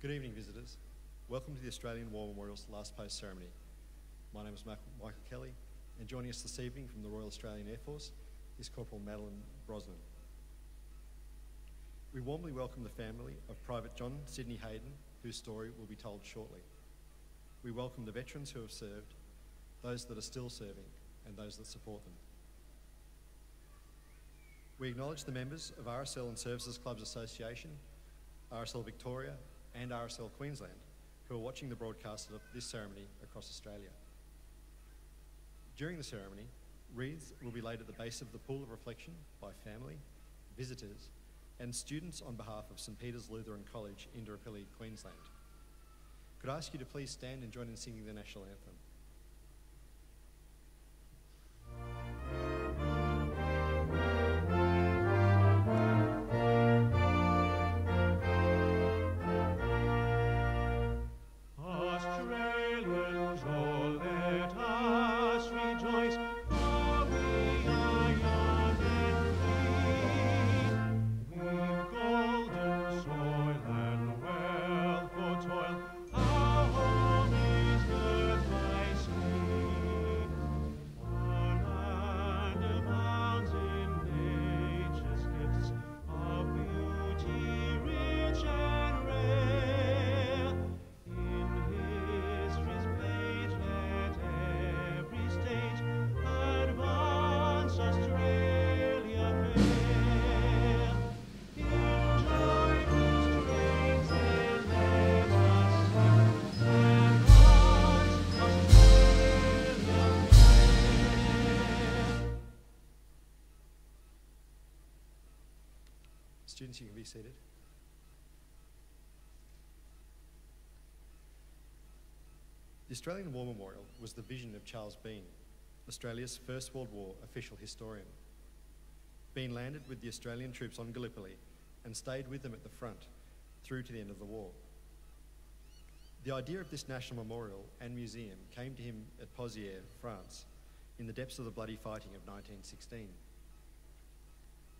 Good evening, visitors. Welcome to the Australian War Memorial's last post ceremony. My name is Michael Kelly, and joining us this evening from the Royal Australian Air Force is Corporal Madeline Brosnan. We warmly welcome the family of Private John Sidney Hayden, whose story will be told shortly. We welcome the veterans who have served, those that are still serving, and those that support them. We acknowledge the members of RSL and Services Clubs Association, RSL Victoria, and RSL Queensland, who are watching the broadcast of this ceremony across Australia. During the ceremony, wreaths will be laid at the base of the pool of reflection by family, visitors, and students on behalf of St Peter's Lutheran College, Indooroopilly, Queensland. Could I ask you to please stand and join in singing the national anthem? Students, you can be seated. The Australian War Memorial was the vision of Charles Bean, Australia's First World War official historian. Bean landed with the Australian troops on Gallipoli and stayed with them at the front through to the end of the war. The idea of this national memorial and museum came to him at Pozières, France, in the depths of the bloody fighting of 1916.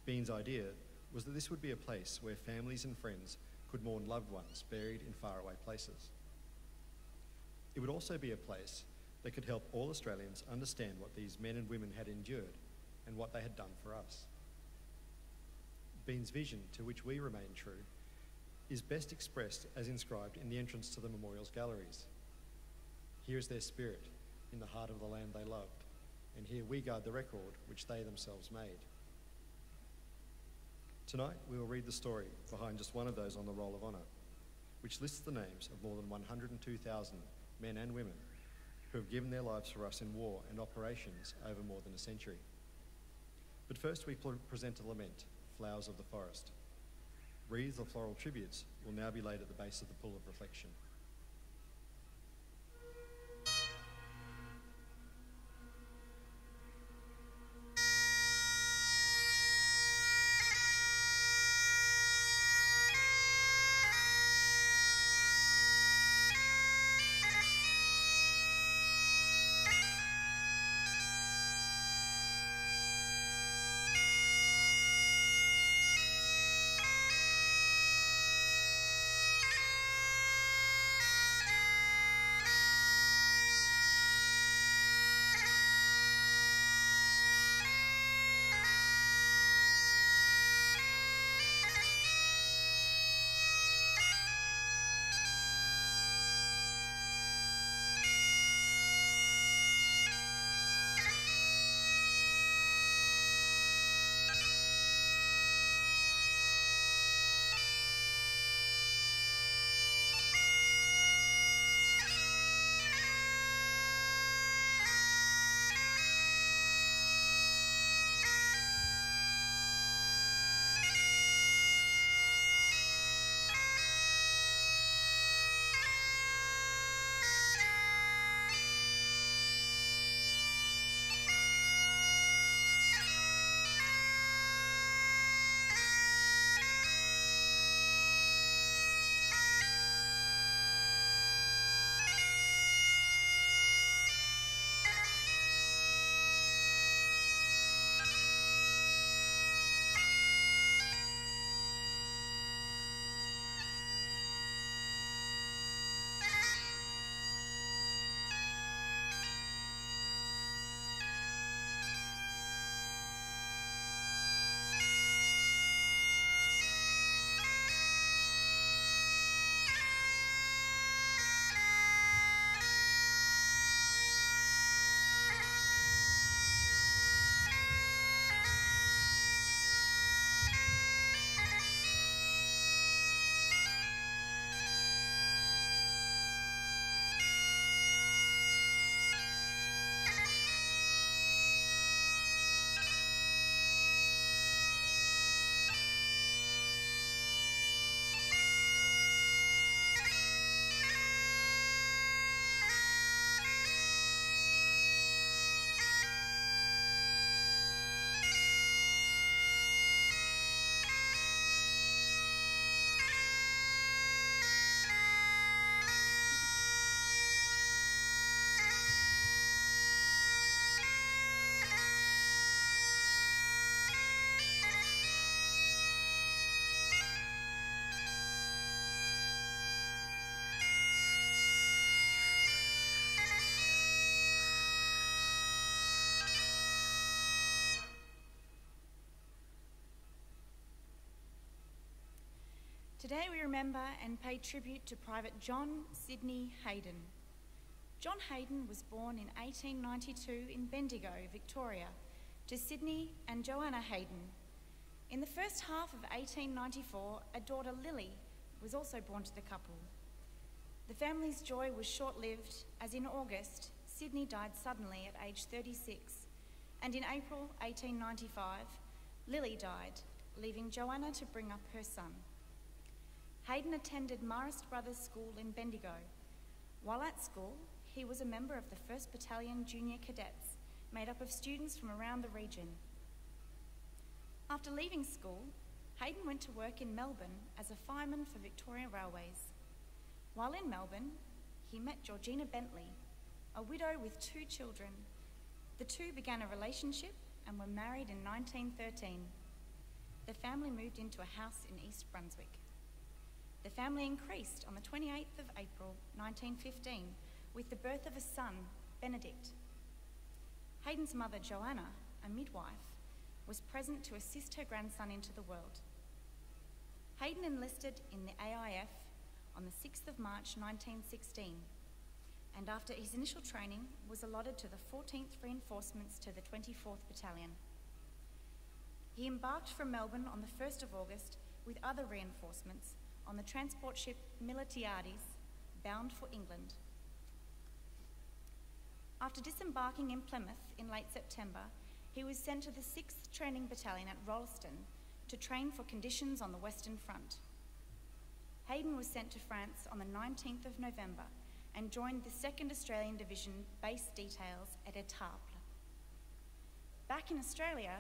Bean's idea was that this would be a place where families and friends could mourn loved ones buried in faraway places. It would also be a place that could help all Australians understand what these men and women had endured and what they had done for us. Bean's vision, to which we remain true, is best expressed as inscribed in the entrance to the memorial's galleries. Here is their spirit in the heart of the land they loved, and here we guard the record which they themselves made. Tonight, we will read the story behind just one of those on the Roll of Honour, which lists the names of more than 102,000 men and women who have given their lives for us in war and operations over more than a century. But first, we present a lament, Flowers of the Forest. Wreaths of floral tributes will now be laid at the base of the pool of reflection. Today we remember and pay tribute to Private John Sidney Hayden. John Hayden was born in 1892 in Bendigo, Victoria, to Sidney and Joanna Hayden. In the first half of 1894, a daughter, Lily, was also born to the couple. The family's joy was short-lived, as in August, Sidney died suddenly at age 36, and in April 1895, Lily died, leaving Joanna to bring up her son. Hayden attended Marist Brothers School in Bendigo. While at school, he was a member of the 1st Battalion Junior Cadets, made up of students from around the region. After leaving school, Hayden went to work in Melbourne as a fireman for Victoria Railways. While in Melbourne, he met Georgina Bentley, a widow with 2 children. The two began a relationship and were married in 1913. The family moved into a house in East Brunswick. The family increased on the 28th of April 1915 with the birth of a son, Benedict. Hayden's mother, Joanna, a midwife, was present to assist her grandson into the world. Hayden enlisted in the AIF on the 6th of March 1916, and after his initial training was allotted to the 14th Reinforcements to the 24th Battalion. He embarked from Melbourne on the 1st of August with other reinforcements on the transport ship Miltiades, bound for England. After disembarking in Plymouth in late September, he was sent to the 6th Training Battalion at Rolleston to train for conditions on the Western Front. Hayden was sent to France on the 19th of November and joined the 2nd Australian Division base details at Étaples. Back in Australia,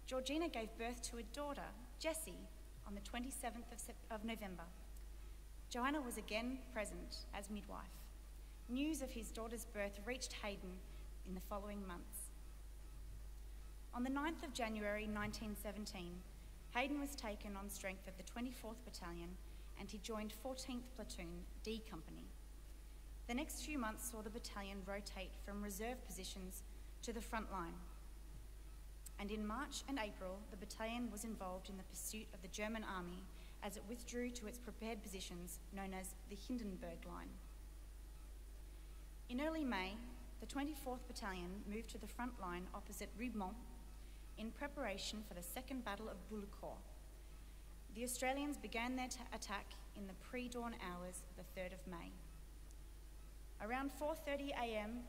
Georgina gave birth to a daughter, Jessie, on the 27th of November. Joanna was again present as midwife. News of his daughter's birth reached Hayden in the following months. On the 9th of January 1917, Hayden was taken on strength of the 24th Battalion and he joined 14th Platoon, D Company. The next few months saw the battalion rotate from reserve positions to the front line. And in March and April, the battalion was involved in the pursuit of the German army as it withdrew to its prepared positions known as the Hindenburg Line. In early May, the 24th Battalion moved to the front line opposite Rubemont in preparation for the Second Battle of Bullecourt. The Australians began their attack in the pre-dawn hours of the 3rd of May. Around 4:30 a.m.,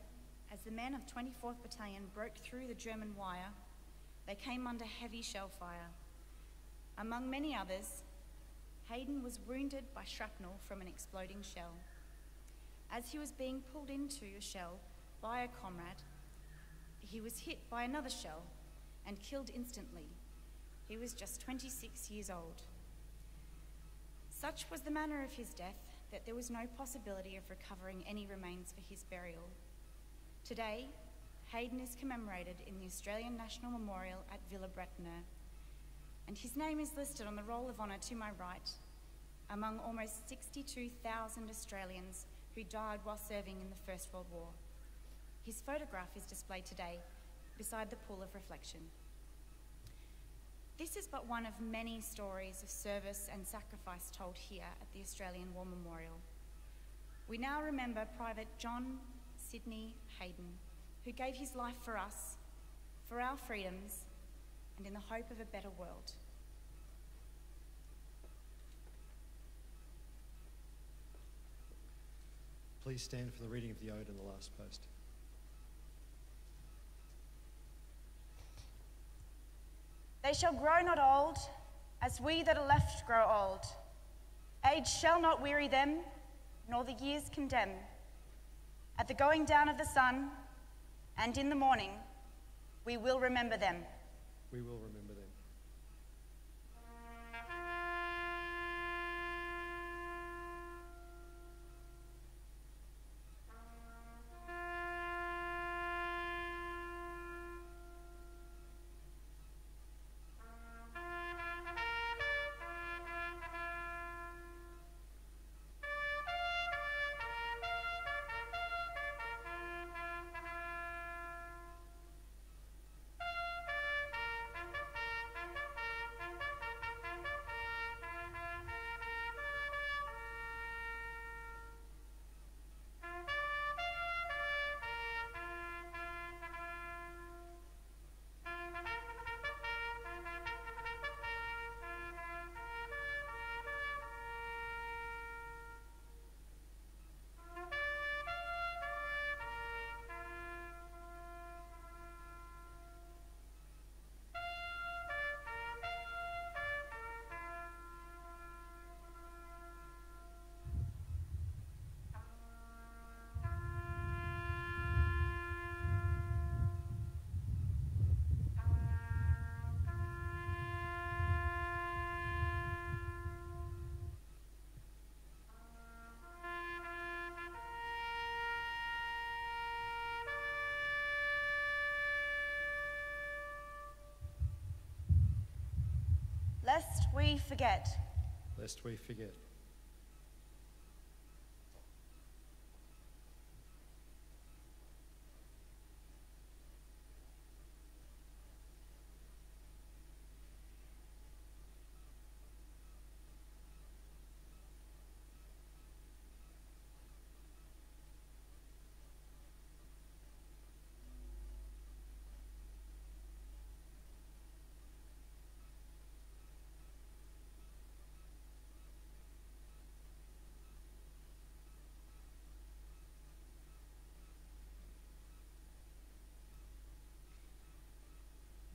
as the men of 24th Battalion broke through the German wire, they came under heavy shell fire. Among many others, Hayden was wounded by shrapnel from an exploding shell. As he was being pulled into a shell by a comrade, he was hit by another shell and killed instantly. He was just 26 years old. Such was the manner of his death that there was no possibility of recovering any remains for his burial. Today, Hayden is commemorated in the Australian National Memorial at Villa-Bretonneux, and his name is listed on the Roll of Honour to my right, among almost 62,000 Australians who died while serving in the First World War. His photograph is displayed today beside the pool of reflection. This is but one of many stories of service and sacrifice told here at the Australian War Memorial. We now remember Private John Sidney Hayden, who gave his life for us, for our freedoms, and in the hope of a better world. Please stand for the reading of the ode in the last post. They shall grow not old, as we that are left grow old. Age shall not weary them, nor the years condemn. At the going down of the sun, and in the morning, we will remember them. We will remember them. we forget. Lest we forget.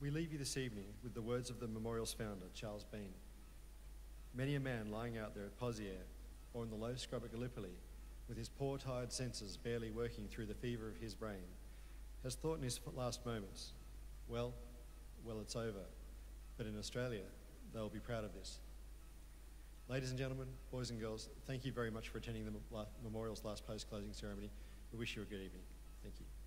We leave you this evening with the words of the memorial's founder, Charles Bean. Many a man lying out there at Pozier or in the low scrub at Gallipoli, with his poor tired senses barely working through the fever of his brain, has thought in his last moments, well, it's over. But in Australia, they'll be proud of this. Ladies and gentlemen, boys and girls, thank you very much for attending the memorial's last post-closing ceremony. We wish you a good evening. Thank you.